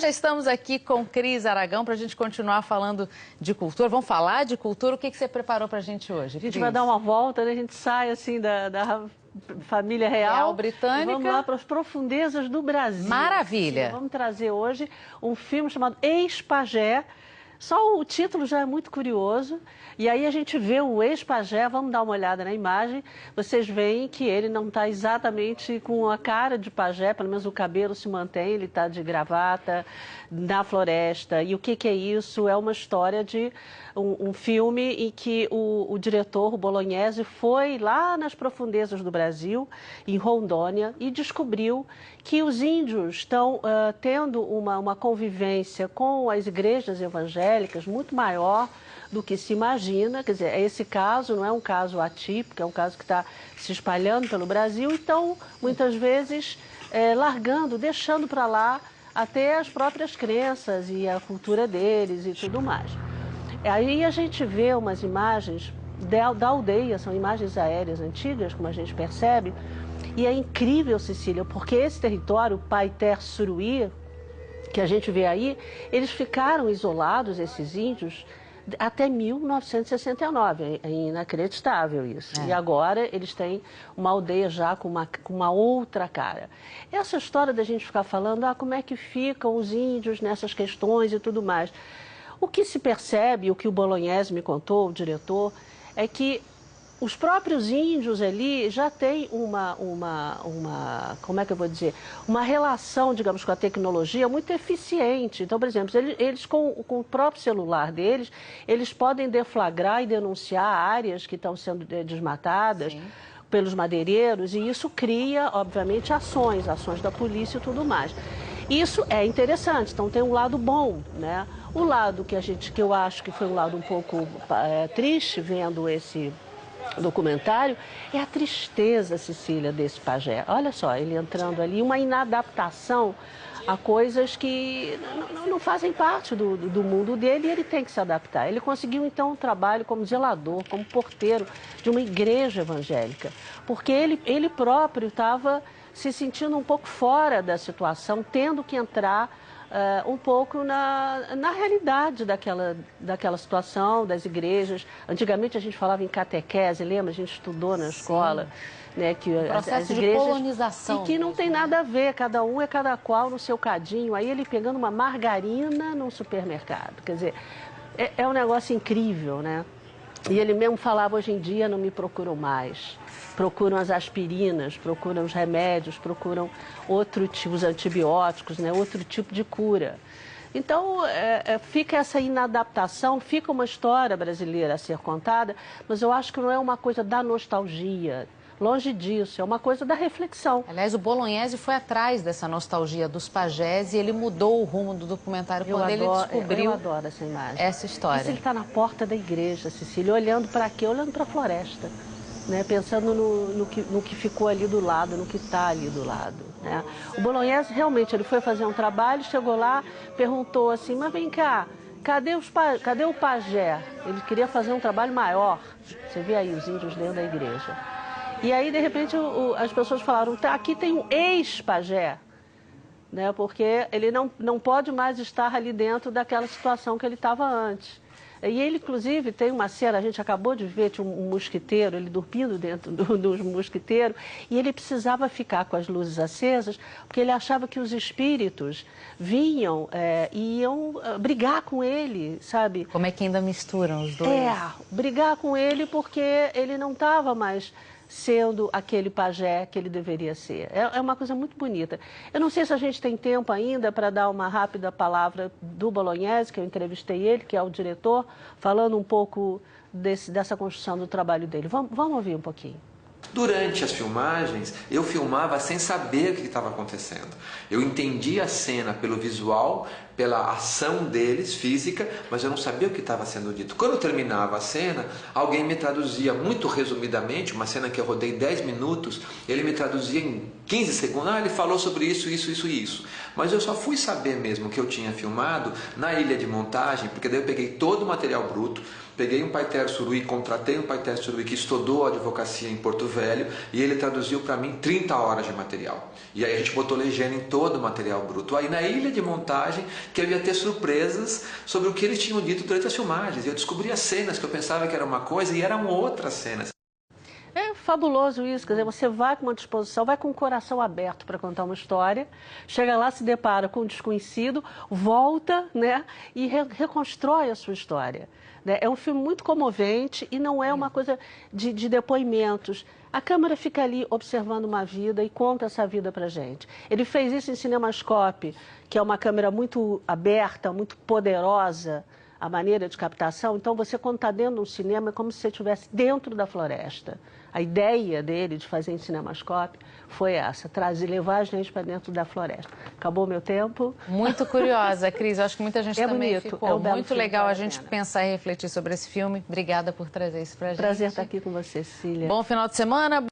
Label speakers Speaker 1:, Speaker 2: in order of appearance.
Speaker 1: Já estamos aqui com Cris Aragão para a gente continuar falando de cultura. Vamos falar de cultura? O que você preparou para a gente hoje,
Speaker 2: A gente vai dar uma volta, né? A gente sai assim da família real
Speaker 1: britânica.
Speaker 2: E vamos lá para as profundezas do Brasil.
Speaker 1: Maravilha!
Speaker 2: Sim, vamos trazer hoje um filme chamado Ex-Pajé. Só o título já é muito curioso. E aí a gente vê o ex-pajé, vamos dar uma olhada na imagem. Vocês veem que ele não está exatamente com a cara de pajé, pelo menos o cabelo se mantém, ele está de gravata, na floresta. E o que é isso? É uma história de um filme em que o diretor, o Bolognese, foi lá nas profundezas do Brasil, em Rondônia, e descobriu que os índios estão tendo uma convivência com as igrejas evangélicas muito maior do que se imagina. Quer dizer, esse caso não é um caso atípico, é um caso que está se espalhando pelo Brasil, então, muitas vezes, largando, deixando para lá até as próprias crenças e a cultura deles e tudo mais. Aí a gente vê umas imagens da aldeia, são imagens aéreas antigas, como a gente percebe, e é incrível, Cecília, porque esse território, o Paiter-Suruí, que a gente vê aí, eles ficaram isolados, esses índios, até 1969, é inacreditável isso. E agora eles têm uma aldeia já com uma outra cara. Essa história da gente ficar falando, como é que ficam os índios nessas questões e tudo mais. O que se percebe, o que o Bolognese me contou, o diretor, é que os próprios índios ali já têm como é que eu vou dizer, uma relação, digamos, com a tecnologia muito eficiente. Então, por exemplo, eles com o próprio celular deles, eles podem deflagrar e denunciar áreas que estão sendo desmatadas. Sim. Pelos madeireiros, e isso cria, obviamente, ações da polícia e tudo mais. Isso é interessante, então tem um lado bom, né? O lado que eu acho que foi um lado um pouco triste, vendo esse documentário, é a tristeza, Cecília, desse pajé. Olha só, ele entrando ali, uma inadaptação a coisas que não fazem parte do mundo dele, e ele tem que se adaptar. Ele conseguiu, então, um trabalho como zelador, como porteiro de uma igreja evangélica, porque ele próprio estava se sentindo um pouco fora da situação, tendo que entrar um pouco na realidade daquela situação, das igrejas. Antigamente a gente falava em catequese, lembra? A gente estudou na escola. Né, que
Speaker 1: processo
Speaker 2: as igrejas,
Speaker 1: de colonização.
Speaker 2: E que não tem nada a ver, cada um é cada qual no seu cadinho. Aí ele pegando uma margarina num supermercado. Quer dizer, é um negócio incrível, né? E ele mesmo falava, hoje em dia não me procuram mais. Procuram as aspirinas, procuram os remédios, procuram outro tipo, os antibióticos, né? Outro tipo de cura. Então, fica essa inadaptação, fica uma história brasileira a ser contada, mas eu acho que não é uma coisa da nostalgia. Longe disso, é uma coisa da reflexão.
Speaker 1: Aliás, o Bolognese foi atrás dessa nostalgia dos pajés e ele mudou o rumo do documentário quando ele descobriu.
Speaker 2: Eu adoro essa imagem.
Speaker 1: Essa história.
Speaker 2: Mas ele está na porta da igreja, Cecília, olhando para quê? Olhando para a floresta, né? Pensando no que ficou ali do lado, no que está ali do lado. Né? O Bolognese, realmente, ele foi fazer um trabalho, chegou lá, perguntou assim, mas vem cá, cadê o pajé? Ele queria fazer um trabalho maior. Você vê aí os índios dentro da igreja. E aí, de repente, as pessoas falaram, tá, aqui tem um ex-pajé, né? Porque ele não pode mais estar ali dentro daquela situação que ele estava antes. E ele, inclusive, tem uma cena, a gente acabou de ver, tinha um mosquiteiro, ele dormindo dentro dos mosquiteiros, e ele precisava ficar com as luzes acesas, porque ele achava que os espíritos vinham e iam brigar com ele, sabe?
Speaker 1: Como é que ainda misturam os dois?
Speaker 2: Brigar com ele porque ele não estava mais sendo aquele pajé que ele deveria ser. É uma coisa muito bonita. Eu não sei se a gente tem tempo ainda para dar uma rápida palavra do Bolognese, que eu entrevistei ele, que é o diretor, falando um pouco dessa construção do trabalho dele. Vamos ouvir um pouquinho.
Speaker 3: Durante as filmagens, eu filmava sem saber o que estava acontecendo. Eu entendia a cena pelo visual, pela ação deles, física, mas eu não sabia o que estava sendo dito. Quando eu terminava a cena, alguém me traduzia muito resumidamente, uma cena que eu rodei 10 minutos, ele me traduzia em 15 segundos, ele falou sobre isso, isso, isso e isso. Mas eu só fui saber mesmo que eu tinha filmado na ilha de montagem, porque daí eu peguei todo o material bruto, peguei um Paiter Suruí, contratei um Paiter Suruí que estudou advocacia em Porto Velho e ele traduziu para mim 30 horas de material. E aí a gente botou legenda em todo o material bruto. Aí na ilha de montagem que eu ia ter surpresas sobre o que eles tinham dito durante as filmagens. E eu descobri as cenas que eu pensava que era uma coisa e eram outras cenas.
Speaker 2: É fabuloso isso, quer dizer, você vai com uma disposição, vai com o coração aberto para contar uma história, chega lá, se depara com um desconhecido, volta, né, e reconstrói a sua história. Né? É um filme muito comovente e não é uma coisa de depoimentos. A câmera fica ali observando uma vida e conta essa vida para gente. Ele fez isso em CinemaScope, que é uma câmera muito aberta, muito poderosa, a maneira de captação. Então, você quando está dentro de um cinema, é como se você estivesse dentro da floresta. A ideia dele de fazer em CinemaScope foi essa, levar a gente para dentro da floresta. Acabou o meu tempo.
Speaker 1: Muito curiosa, Cris. Acho que muita gente também
Speaker 2: bonito,
Speaker 1: ficou.
Speaker 2: é um belo
Speaker 1: Muito
Speaker 2: filme,
Speaker 1: legal
Speaker 2: vale
Speaker 1: a
Speaker 2: a
Speaker 1: gente
Speaker 2: pena.
Speaker 1: pensar e refletir sobre esse filme. Obrigada por trazer isso para a gente.
Speaker 2: Prazer estar aqui com você, Cecília.
Speaker 1: Bom final de semana.